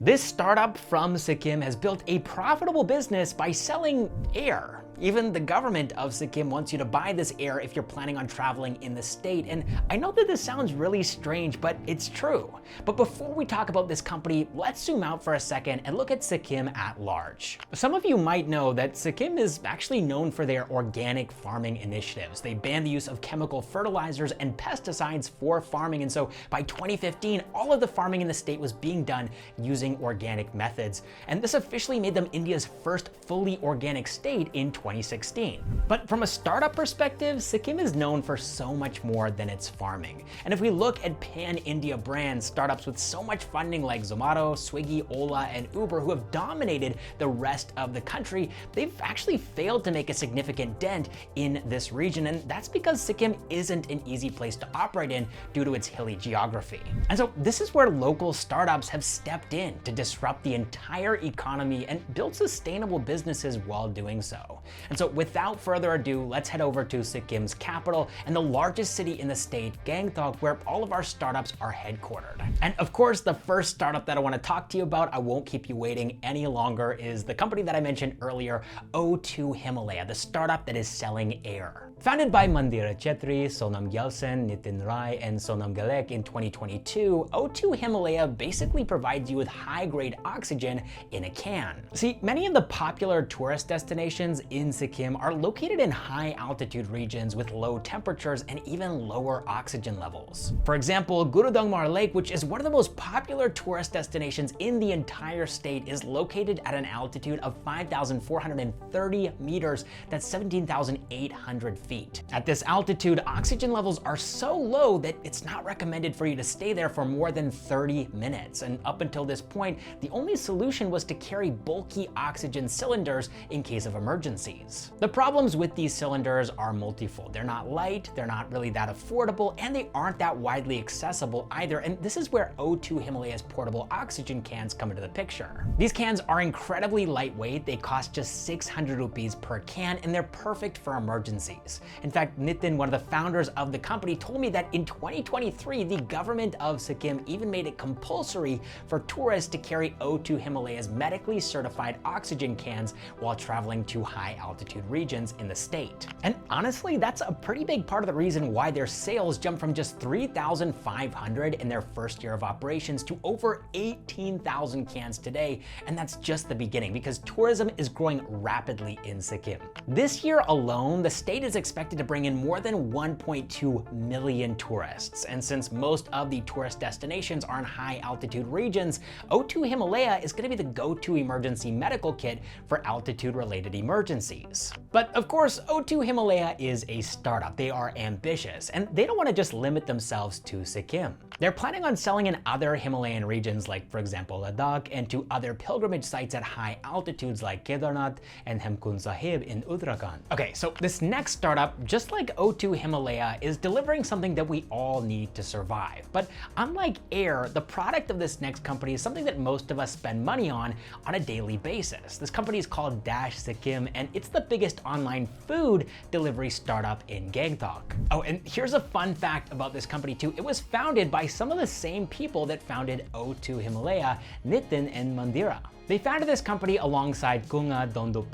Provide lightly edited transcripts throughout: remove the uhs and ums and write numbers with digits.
This startup from Sikkim has built a profitable business by selling air. Even the government of Sikkim wants you to buy this air if you're planning on traveling in the state. And I know that this sounds really strange, but it's true. But before we talk about this company, let's zoom out for a second and look at Sikkim at large. Some of you might know that Sikkim is actually known for their organic farming initiatives. They banned the use of chemical fertilizers and pesticides for farming. And so by 2015, all of the farming in the state was being done using organic methods. And this officially made them India's first fully organic state in 2016. But from a startup perspective, Sikkim is known for so much more than its farming. And if we look at pan-India brands, startups with so much funding like Zomato, Swiggy, Ola, and Uber, who have dominated the rest of the country, they've actually failed to make a significant dent in this region. And that's because Sikkim isn't an easy place to operate in due to its hilly geography. And so this is where local startups have stepped in to disrupt the entire economy and build sustainable businesses while doing so. And so without further ado, let's head over to Sikkim's capital and the largest city in the state, Gangtok, where all of our startups are headquartered. And of course, the first startup that I want to talk to you about, I won't keep you waiting any longer, is the company that I mentioned earlier, O2 Himalaya, the startup that is selling air. Founded by Mandira Chettri, Sonam Gyaltsen, Nitin Rai, and Sonam Gelek in 2022, O2 Himalaya basically provides you with high-grade oxygen in a can. See, many of the popular tourist destinations in Sikkim are located in high-altitude regions with low temperatures and even lower oxygen levels. For example, Gurudongmar Lake, which is one of the most popular tourist destinations in the entire state, is located at an altitude of 5,430 meters, that's 17,800 feet. At this altitude, oxygen levels are so low that it's not recommended for you to stay there for more than 30 minutes. And up until this point, the only solution was to carry bulky oxygen cylinders in case of emergencies. The problems with these cylinders are multifold. They're not light, they're not really that affordable, and they aren't that widely accessible either. And this is where O2 Himalaya's portable oxygen cans come into the picture. These cans are incredibly lightweight. They cost just 600 rupees per can, and they're perfect for emergencies. In fact, Nitin, one of the founders of the company, told me that in 2023, the government of Sikkim even made it compulsory for tourists to carry O2 Himalaya's medically certified oxygen cans while traveling to high altitude regions in the state. And honestly, that's a pretty big part of the reason why their sales jumped from just 3,500 in their first year of operations to over 18,000 cans today. And that's just the beginning, because tourism is growing rapidly in Sikkim. This year alone, the state is expected to bring in more than 1.2 million tourists. And since most of the tourist destinations are in high altitude regions, O2 Himalaya is going to be the go-to emergency medical kit for altitude related emergencies. But of course, O2 Himalaya is a startup. They are ambitious, and they don't want to just limit themselves to Sikkim. They're planning on selling in other Himalayan regions, like for example Ladakh, and to other pilgrimage sites at high altitudes like Kedarnath and Hemkund Sahib in Uttarakhand. Okay, so this next startup, just like O2 Himalaya, is delivering something that we all need to survive. But unlike air, the product of this next company is something that most of us spend money on a daily basis. This company is called Dash Sikkim, and it's the biggest online food delivery startup in Gangtok. Oh, and here's a fun fact about this company too. It was founded by some of the same people that founded O2 Himalaya, Nitin and Mandira. They founded this company alongside Kunga, Dhoundup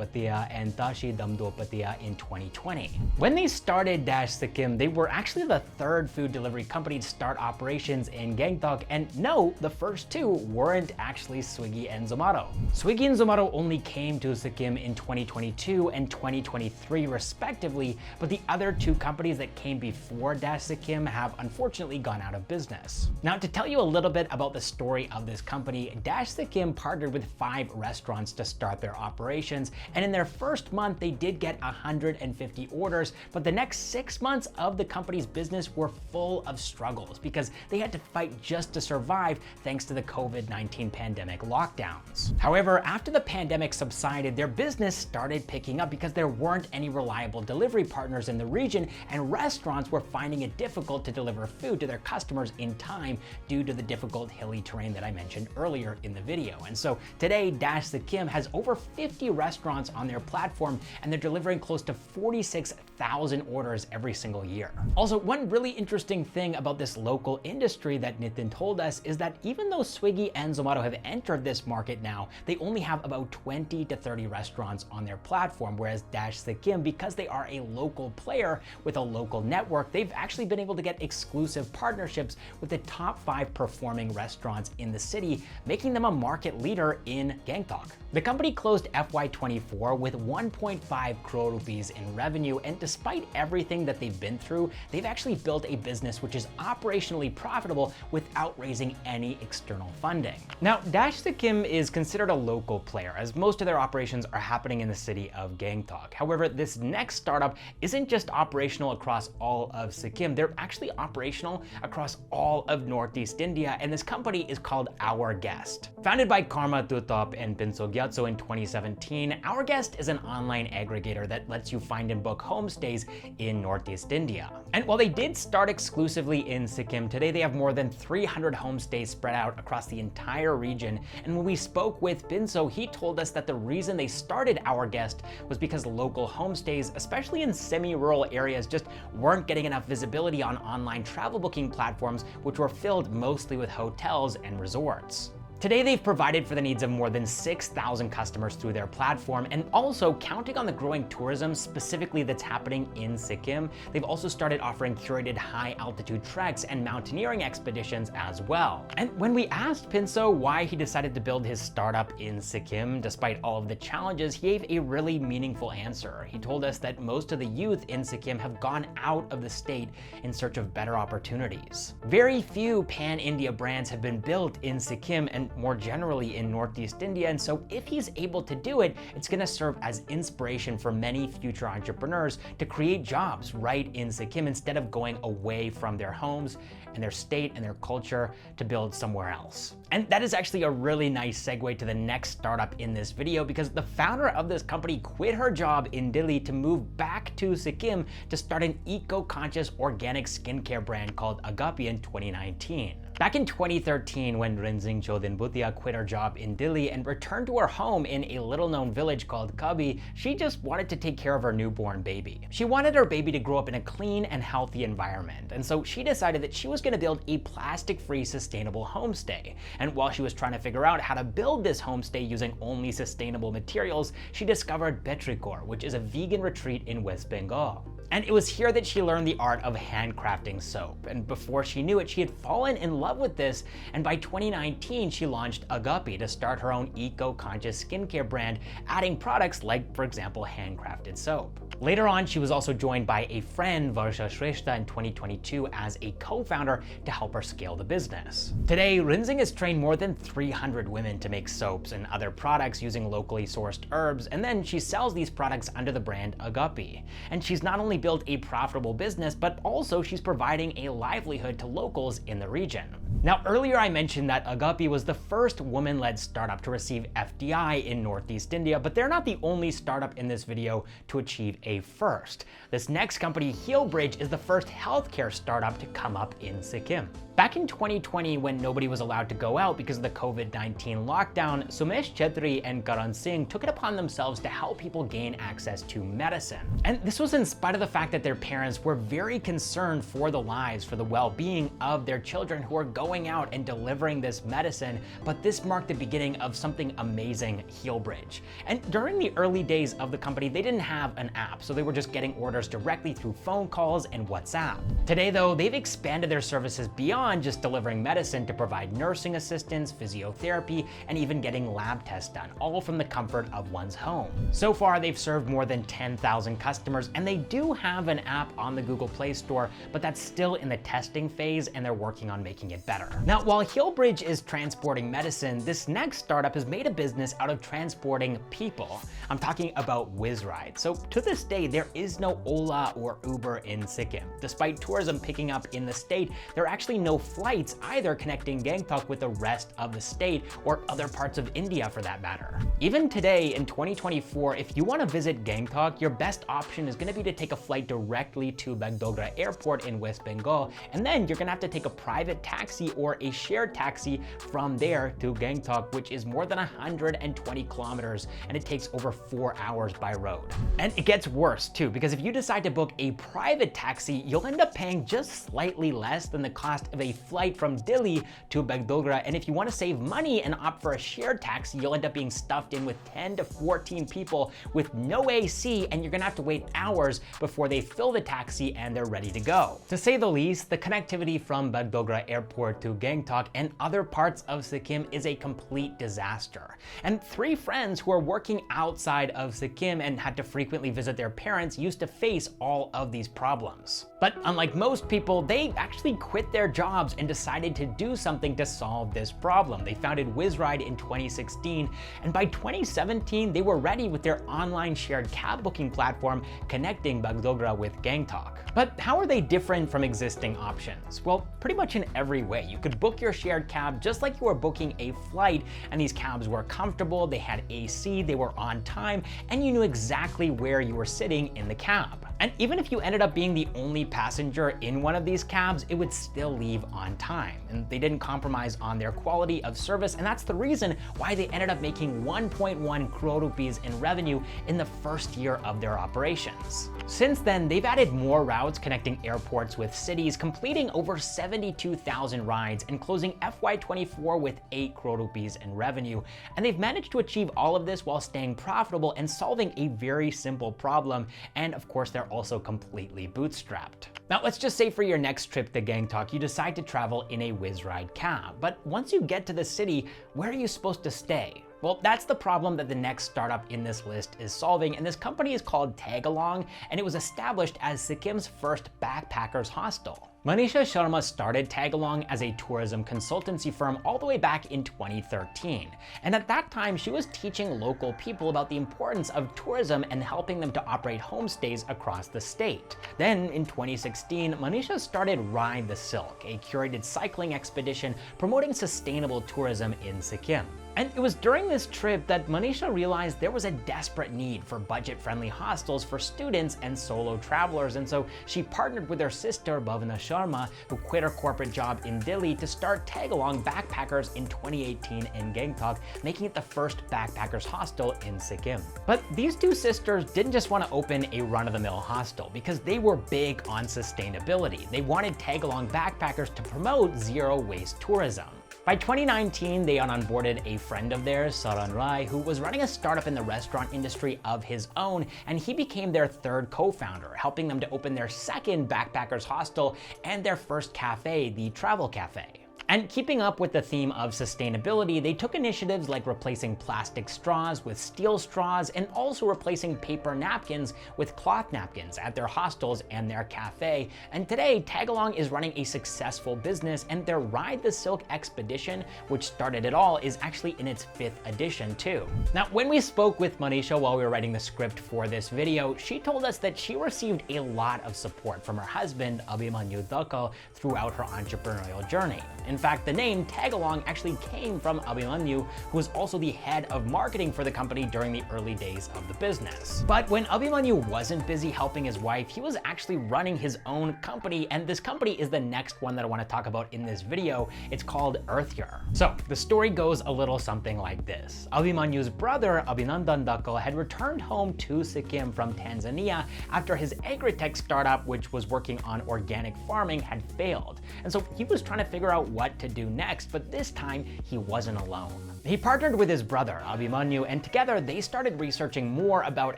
and Tashi in 2020. When they started Dash Sikkim, they were actually the third food delivery company to start operations in Gangtok, and no, the first two weren't actually Swiggy and Zomato. Swiggy and Zomato only came to Sikkim in 2022 and 2023 respectively, but the other two companies that came before Dash Sikkim have unfortunately gone out of business. Now, to tell you a little bit about the story of this company, Dash Sikkim partnered with 5 restaurants to start their operations, and in their first month they did get 150 orders, but the next 6 months of the company's business were full of struggles because they had to fight just to survive thanks to the COVID-19 pandemic lockdowns. However, after the pandemic subsided, their business started picking picking up because there weren't any reliable delivery partners in the region, and restaurants were finding it difficult to deliver food to their customers in time due to the difficult hilly terrain that I mentioned earlier in the video. And so today, Dash Sikkim has over 50 restaurants on their platform, and they're delivering close to 46,000 orders every single year. Also, one really interesting thing about this local industry that Nitin told us is that even though Swiggy and Zomato have entered this market now, they only have about 20 to 30 restaurants on their platform, whereas Dash Sikkim, because they are a local player with a local network, they've actually been able to get exclusive partnerships with the top 5 performing restaurants in the city, making them a market leader in Gangtok. The company closed FY24 with 1.5 crore rupees in revenue, and despite everything that they've been through, they've actually built a business which is operationally profitable without raising any external funding. Now, Dash Sikkim is considered a local player, as most of their operations are happening in the city of Gangtok. However, this next startup isn't just operational across all of Sikkim, they're actually operational across all of Northeast India, and this company is called OurGuest. Founded by Karma Tutop and Sonam Gyaltsen in 2017, OurGuest is an online aggregator that lets you find and book homestays in Northeast India. And while they did start exclusively in Sikkim, today they have more than 300 homestays spread out across the entire region. And when we spoke with Binso, he told us that the reason they started OurGuest was because local homestays, especially in semi-rural areas, just weren't getting enough visibility on online travel booking platforms, which were filled mostly with hotels and resorts. Today, they've provided for the needs of more than 6,000 customers through their platform, and also counting on the growing tourism specifically that's happening in Sikkim, they've also started offering curated high-altitude treks and mountaineering expeditions as well. And when we asked Pinso why he decided to build his startup in Sikkim, despite all of the challenges, he gave a really meaningful answer. He told us that most of the youth in Sikkim have gone out of the state in search of better opportunities. Very few pan-India brands have been built in Sikkim, and more generally in Northeast India, and so if he's able to do it, it's going to serve as inspiration for many future entrepreneurs to create jobs right in Sikkim instead of going away from their homes and their state and their culture to build somewhere else. And that is actually a really nice segue to the next startup in this video, because the founder of this company quit her job in Delhi to move back to Sikkim to start an eco-conscious organic skincare brand called Agapi in 2019. Back in 2013, when Rinzing Chodin Bhutia quit her job in Delhi and returned to her home in a little-known village called Kabi, she just wanted to take care of her newborn baby. She wanted her baby to grow up in a clean and healthy environment, and so she decided that she was going to build a plastic-free sustainable homestay. And while she was trying to figure out how to build this homestay using only sustainable materials, she discovered Petrikor, which is a vegan retreat in West Bengal. And it was here that she learned the art of handcrafting soap. And before she knew it, she had fallen in love with this. And by 2019, she launched Agapi to start her own eco-conscious skincare brand, adding products like, for example, handcrafted soap. Later on, she was also joined by a friend, Varsha Shrestha, in 2022 as a co-founder to help her scale the business. Today, Rinzing has trained more than 300 women to make soaps and other products using locally sourced herbs, and then she sells these products under the brand Agapi. And she's not only built a profitable business, but also she's providing a livelihood to locals in the region. Now, earlier I mentioned that Agapi was the first woman-led startup to receive FDI in Northeast India, but they're not the only startup in this video to achieve a first. This next company, Healbridge, is the first healthcare startup to come up in Sikkim. Back in 2020, when nobody was allowed to go out because of the COVID-19 lockdown, Sumesh Chettri and Karan Singh took it upon themselves to help people gain access to medicine. And this was in spite of the fact that their parents were very concerned for the lives, for the well-being of their children who are going out and delivering this medicine. But this marked the beginning of something amazing, Healbridge. And during the early days of the company, they didn't have an app, so they were just getting orders directly through phone calls and WhatsApp. Today, though, they've expanded their services beyond just delivering medicine to provide nursing assistance, physiotherapy, and even getting lab tests done, all from the comfort of one's home. So far, they've served more than 10,000 customers, and they do have an app on the Google Play Store, but that's still in the testing phase, and they're working on making it better. matter. Now, while Hillbridge is transporting medicine, this next startup has made a business out of transporting people. I'm talking about WizzRide. So to this day, there is no Ola or Uber in Sikkim. Despite tourism picking up in the state, there are actually no flights either connecting Gangtok with the rest of the state or other parts of India for that matter. Even today in 2024, if you want to visit Gangtok, your best option is going to be to take a flight directly to Bagdogra Airport in West Bengal, and then you're going to have to take a private taxi or a shared taxi from there to Gangtok, which is more than 120 kilometers, and it takes over 4 hours by road. And it gets worse too, because if you decide to book a private taxi, you'll end up paying just slightly less than the cost of a flight from Delhi to Bagdogra. And if you want to save money and opt for a shared taxi, you'll end up being stuffed in with 10 to 14 people with no AC, and you're gonna have to wait hours before they fill the taxi and they're ready to go. To say the least, the connectivity from Bagdogra Airport to Gangtok and other parts of Sikkim is a complete disaster. And 3 friends who are working outside of Sikkim and had to frequently visit their parents used to face all of these problems. But unlike most people, they actually quit their jobs and decided to do something to solve this problem. They founded WizzRide in 2016, and by 2017, they were ready with their online shared cab booking platform connecting Bagdogra with Gangtok. But how are they different from existing options? Well, pretty much in every way. You could book your shared cab just like you were booking a flight, and these cabs were comfortable, they had AC, they were on time, and you knew exactly where you were sitting in the cab. And even if you ended up being the only passenger in one of these cabs, it would still leave on time. And they didn't compromise on their quality of service, and that's the reason why they ended up making 1.1 crore rupees in revenue in the first year of their operations. Since then, they've added more routes connecting airports with cities, completing over 72,000 rides and closing FY24 with 8 crore rupees in revenue. And they've managed to achieve all of this while staying profitable and solving a very simple problem. And of course, they're also completely bootstrapped. Now, let's just say for your next trip to Gangtok, you decide to travel in a WizzRide cab. But once you get to the city, where are you supposed to stay? Well, that's the problem that the next startup in this list is solving, and this company is called Tagalong, and it was established as Sikkim's first backpackers hostel. Manisha Sharma started Tagalong as a tourism consultancy firm all the way back in 2013. And at that time, she was teaching local people about the importance of tourism and helping them to operate homestays across the state. Then in 2016, Manisha started Ride the Silk, a curated cycling expedition promoting sustainable tourism in Sikkim. And it was during this trip that Manisha realized there was a desperate need for budget-friendly hostels for students and solo travelers, and so she partnered with her sister Bhavana Sharma, who quit her corporate job in Delhi, to start Tagalong Backpackers in 2018 in Gangtok, making it the first backpackers hostel in Sikkim. But these two sisters didn't just want to open a run-of-the-mill hostel, because they were big on sustainability. They wanted Tagalong Backpackers to promote zero-waste tourism. By 2019, they onboarded a friend of theirs, Nitin Rai, who was running a startup in the restaurant industry of his own, and he became their third co-founder, helping them to open their second backpackers hostel and their first cafe, the Travel Cafe. And keeping up with the theme of sustainability, they took initiatives like replacing plastic straws with steel straws and also replacing paper napkins with cloth napkins at their hostels and their cafe. And today, Tagalong is running a successful business, and their Ride the Silk expedition, which started it all, is actually in its 5th edition too. Now, when we spoke with Manisha while we were writing the script for this video, she told us that she received a lot of support from her husband, Abhimanyu Dakal, throughout her entrepreneurial journey. In fact, the name Tagalong actually came from Abhimanyu, who was also the head of marketing for the company during the early days of the business. But when Abhimanyu wasn't busy helping his wife, he was actually running his own company, and this company is the next one that I want to talk about in this video. It's called Earthier. So the story goes a little something like this. Abhimanyu's brother, Abhinandan Dakal, had returned home to Sikkim from Tanzania after his agritech startup, which was working on organic farming, had failed. And so he was trying to figure out what to do next, but this time he wasn't alone. He partnered with his brother, Abhimanyu, and together they started researching more about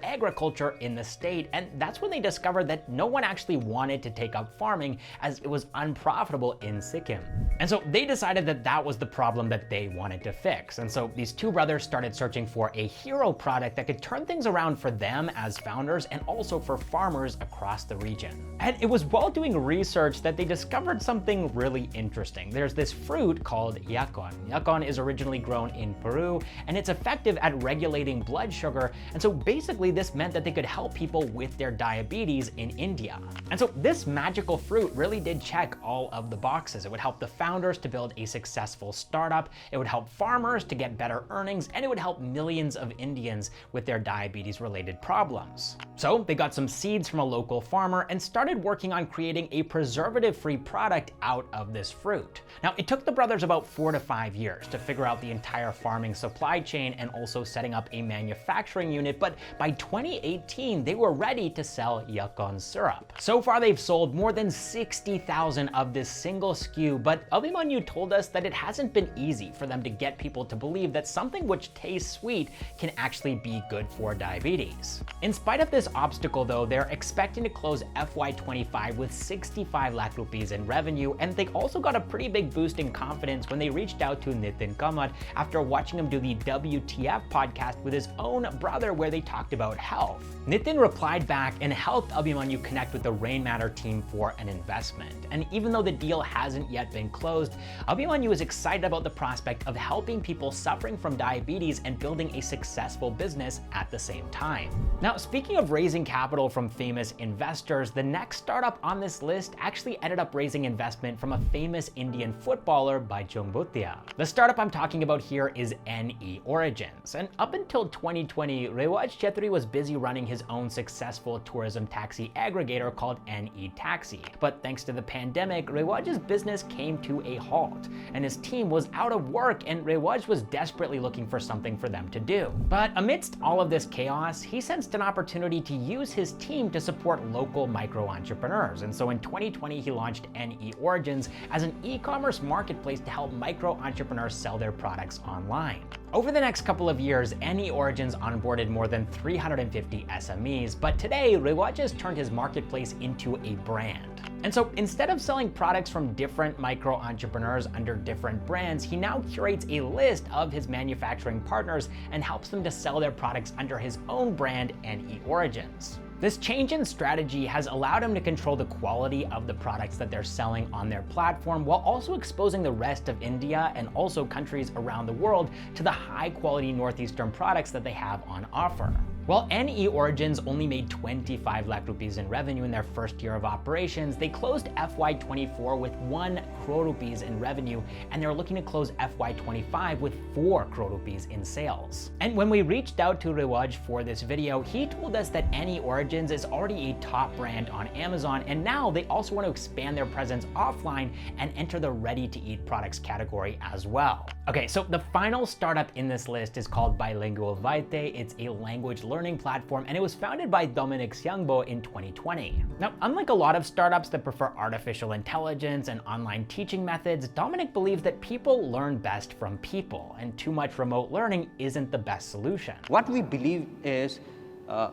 agriculture in the state, and that's when they discovered that no one actually wanted to take up farming as it was unprofitable in Sikkim. And so they decided that that was the problem that they wanted to fix. And so these two brothers started searching for a hero product that could turn things around for them as founders and also for farmers across the region. And it was while doing research that they discovered something really interesting. There's there's this fruit called yacon. Yacon is originally grown in Peru, and it's effective at regulating blood sugar, and so basically this meant that they could help people with their diabetes in India. And so this magical fruit really did check all of the boxes. It would help the founders to build a successful startup, it would help farmers to get better earnings, and it would help millions of Indians with their diabetes-related problems. So they got some seeds from a local farmer and started working on creating a preservative-free product out of this fruit. Now, it took the brothers about 4 to 5 years to figure out the entire farming supply chain and also setting up a manufacturing unit, but by 2018, they were ready to sell yacon syrup. So far, they've sold more than 60,000 of this single SKU, but Abhimanyu told us that it hasn't been easy for them to get people to believe that something which tastes sweet can actually be good for diabetes. In spite of this obstacle though, they're expecting to close FY25 with 65 lakh rupees in revenue, and they also got a pretty big boost in confidence when they reached out to Nitin Rai after watching him do the WTF podcast with his own brother where they talked about health. Nitin replied back and helped Abhimanyu connect with the Rainmatter team for an investment. And even though the deal hasn't yet been closed, Abhimanyu is excited about the prospect of helping people suffering from diabetes and building a successful business at the same time. Now, speaking of raising capital from famous investors, the next startup on this list actually ended up raising investment from a famous Indian footballer by Bhutia. The startup I'm talking about here is NE Origins, and up until 2020, Mandira Chettri was busy running his own successful tourism taxi aggregator called NE Taxi. But thanks to the pandemic, Mandira's business came to a halt, and his team was out of work, and Mandira was desperately looking for something for them to do. But amidst all of this chaos, he sensed an opportunity to use his team to support local micro-entrepreneurs. And so in 2020, he launched NE Origins as an e-commerce marketplace to help micro-entrepreneurs sell their products online. Over the next couple of years, NE Origins onboarded more than 350 SMEs, but today, Mandira has turned his marketplace into a brand. And so instead of selling products from different micro-entrepreneurs under different brands, he now curates a list of his manufacturing partners and helps them to sell their products under his own brand, NE Origins. This change in strategy has allowed him to control the quality of the products that they're selling on their platform, while also exposing the rest of India and also countries around the world to the high-quality Northeastern products that they have on offer. While NE Origins only made 25 lakh rupees in revenue in their first year of operations, they closed FY24 with 1 crore rupees in revenue, and they're looking to close FY25 with 4 crore rupees in sales. And when we reached out to Mandira for this video, he told us that NE Origins is already a top brand on Amazon, and now they also want to expand their presence offline and enter the ready-to-eat products category as well. Okay, so the final startup in this list is called Bilingual Vitae. It's a language learning platform, and it was founded by Dominic Xiangbo in 2020. Now, unlike a lot of startups that prefer artificial intelligence and online teaching methods, Dominic believes that people learn best from people, and too much remote learning isn't the best solution. What we believe is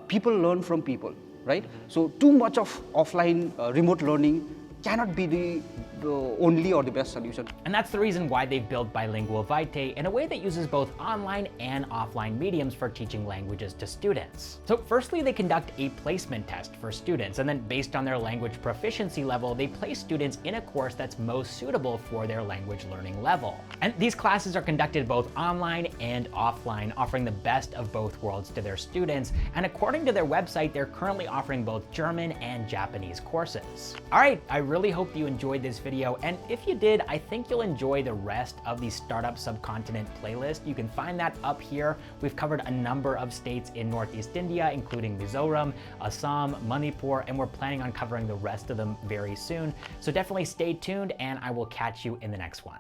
people learn from people, right? So too much of offline remote learning cannot be the only or the best solution. And that's the reason why they've built Bilingual Vitae in a way that uses both online and offline mediums for teaching languages to students. So firstly, they conduct a placement test for students, and then based on their language proficiency level, they place students in a course that's most suitable for their language learning level. And these classes are conducted both online and offline, offering the best of both worlds to their students. And according to their website, they're currently offering both German and Japanese courses. All right, I really hope you enjoyed this video, and if you did, I think you'll enjoy the rest of the Startup Subcontinent playlist. You can find that up here. We've covered a number of states in Northeast India, including Mizoram, Assam, Manipur, and we're planning on covering the rest of them very soon. So definitely stay tuned, and I will catch you in the next one.